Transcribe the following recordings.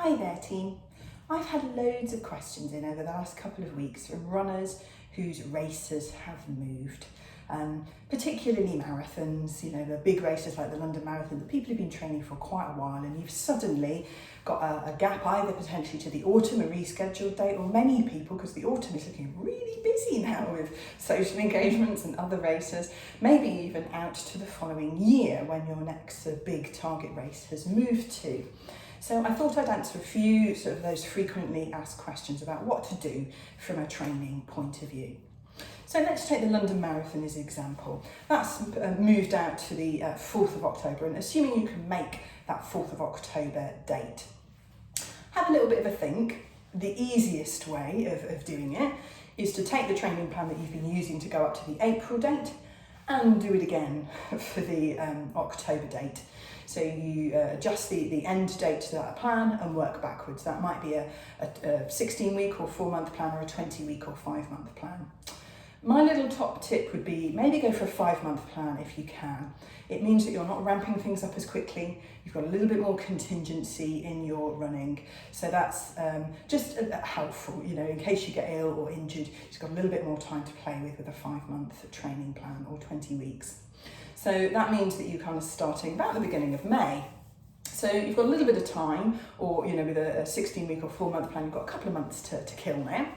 Hi there team. I've had loads of questions in over the last couple of weeks from runners whose races have moved, particularly marathons, you know, the big races like the London Marathon that people have been training for quite a while, and you've suddenly got a gap either potentially to the autumn, a rescheduled date, or many people, because the autumn is looking really busy now with social engagements and other races, maybe even out to the following year when your next big target race has moved to. So I thought I'd answer a few sort of those frequently asked questions about what to do from a training point of view. So let's take the London Marathon as an example. That's moved out to the 4th of October, and assuming you can make that 4th of October date, have a little bit of a think. The easiest way of doing it is to take the training plan that you've been using to go up to the April date and do it again for the October date. So you adjust the end date to that plan and work backwards. That might be a 16-week or 4-month plan, or a 20-week or 5-month plan. My little top tip would be maybe go for a 5-month plan if you can. It means that you're not ramping things up as quickly. You've got a little bit more contingency in your running. So that's just helpful, you know, in case you get ill or injured, you've got a little bit more time to play with a 5-month training plan or 20 weeks. So that means that you're kind of starting about the beginning of May. So you've got a little bit of time, or, you know, with a 16-week or 4-month plan, you've got a couple of months to kill now.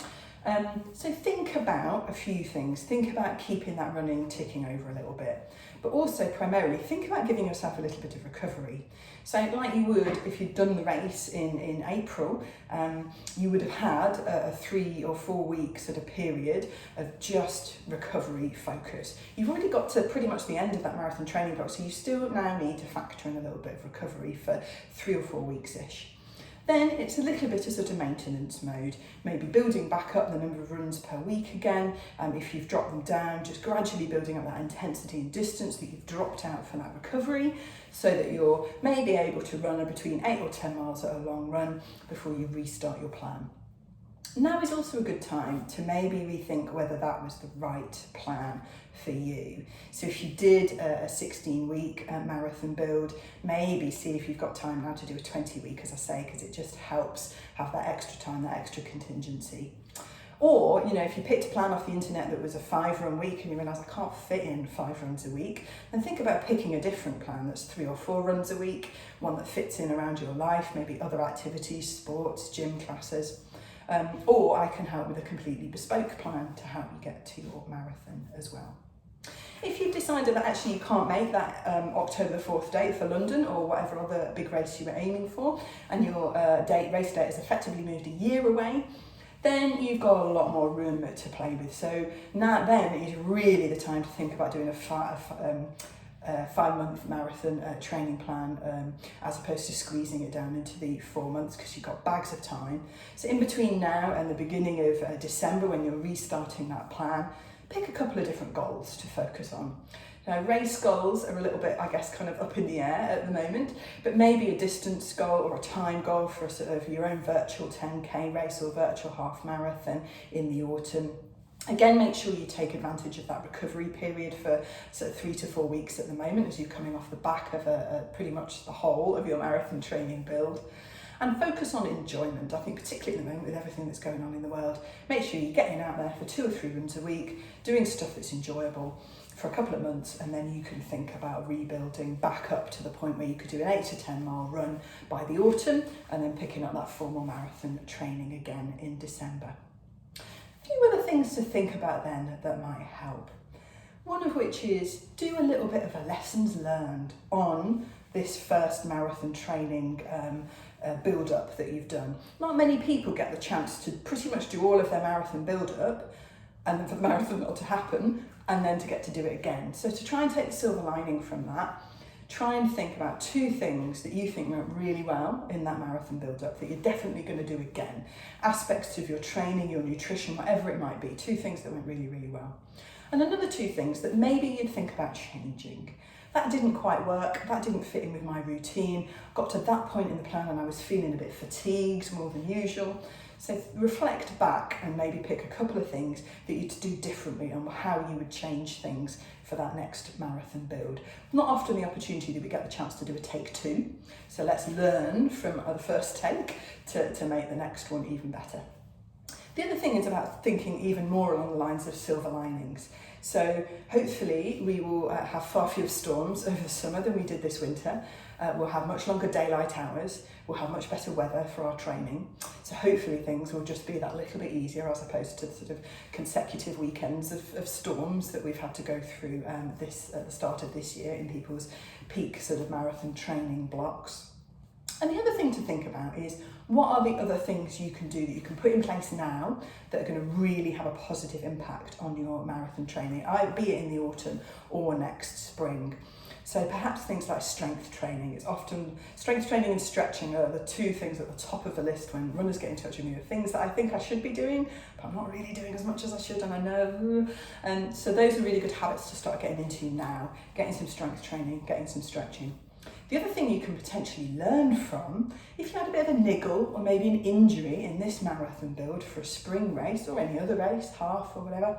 So think about a few things. Think about keeping that running ticking over a little bit, but also primarily think about giving yourself a little bit of recovery. So like you would if you'd done the race in April, you would have had a 3 or 4 week sort of period of just recovery focus. You've already got to pretty much the end of that marathon training block, so you still now need to factor in a little bit of recovery for 3 or 4 weeks-ish. Then it's a little bit of sort of maintenance mode, maybe building back up the number of runs per week again. If you've dropped them down, just gradually building up that intensity and distance that you've dropped out for that recovery, so that you're maybe able to run between 8 or 10 miles at a long run before you restart your plan. Now is also a good time to maybe rethink whether that was the right plan for you. So if you did a 16-week marathon build, maybe see if you've got time now to do a 20-week, as I say, because it just helps have that extra time, that extra contingency. Or, you know, if you picked a plan off the internet that was a 5-run week and you realise I can't fit in 5 runs a week, then think about picking a different plan that's 3 or 4 runs a week, one that fits in around your life, maybe other activities, sports, gym classes. Or I can help with a completely bespoke plan to help you get to your marathon as well. If you've decided that actually you can't make that October the 4th date for London or whatever other big race you were aiming for, and your race date is effectively moved a year away, then you've got a lot more room to play with. So now then is really the time to think about doing a 5-month marathon training plan, as opposed to squeezing it down into the 4 months, because you've got bags of time. So in between now and the beginning of December, when you're restarting that plan, pick a couple of different goals to focus on. Now, race goals are a little bit, I guess, kind of up in the air at the moment, but maybe a distance goal or a time goal for a sort of your own virtual 10K race or virtual half marathon in the autumn. Again, make sure you take advantage of that recovery period for sort of 3 to 4 weeks at the moment, as you're coming off the back of pretty much the whole of your marathon training build. And focus on enjoyment. I think particularly at the moment with everything that's going on in the world, make sure you're getting out there for 2 or 3 runs a week, doing stuff that's enjoyable for a couple of months, and then you can think about rebuilding back up to the point where you could do an 8 to 10 mile run by the autumn, and then picking up that formal marathon training again in December. A few other things to think about then that might help. One of which is do a little bit of a lessons learned on this first marathon training build-up that you've done. Not many people get the chance to pretty much do all of their marathon build-up and then for the marathon not to happen and then to get to do it again. So to try and take the silver lining from that, try and think about 2 things that you think went really well in that marathon build-up that you're definitely going to do again. Aspects of your training, your nutrition, whatever it might be, 2 things that went really, really well. And another 2 things that maybe you'd think about changing. that didn't quite work, that didn't fit in with my routine. Got to that point in the plan and I was feeling a bit fatigued more than usual. So reflect back and maybe pick a couple of things that you'd do differently and how you would change things for that next marathon build. Not often the opportunity that we get the chance to do a take 2. So let's learn from the first take to make the next one even better. The other thing is about thinking even more along the lines of silver linings. So hopefully we will have far fewer storms over the summer than we did this winter. We'll have much longer daylight hours. We'll have much better weather for our training. So hopefully things will just be that little bit easier as opposed to the sort of consecutive weekends of storms that we've had to go through at the start of this year in people's peak sort of marathon training blocks. And the other thing to think about is, what are the other things you can do that you can put in place now that are going to really have a positive impact on your marathon training, be it in the autumn or next spring. So perhaps things like strength training. It's often strength training and stretching are the two things at the top of the list when runners get in touch with me, the things that I think I should be doing, but I'm not really doing as much as I should, and I know. And so those are really good habits to start getting into now, getting some strength training, getting some stretching. The other thing you can potentially learn from, if you had a bit of a niggle or maybe an injury in this marathon build for a spring race or any other race, half or whatever,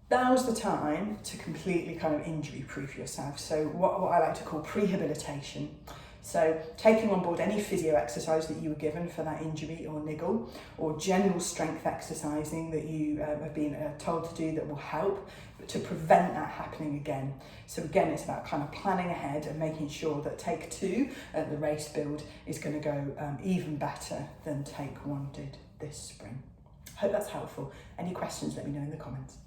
now's the time to completely kind of injury proof yourself. So what I like to call prehabilitation. So taking on board any physio exercise that you were given for that injury or niggle, or general strength exercising that you have been told to do that will help to prevent that happening again. So again, it's about kind of planning ahead and making sure that take 2 at the race build is going to go even better than take 1 did this spring. Hope that's helpful. Any questions, let me know in the comments.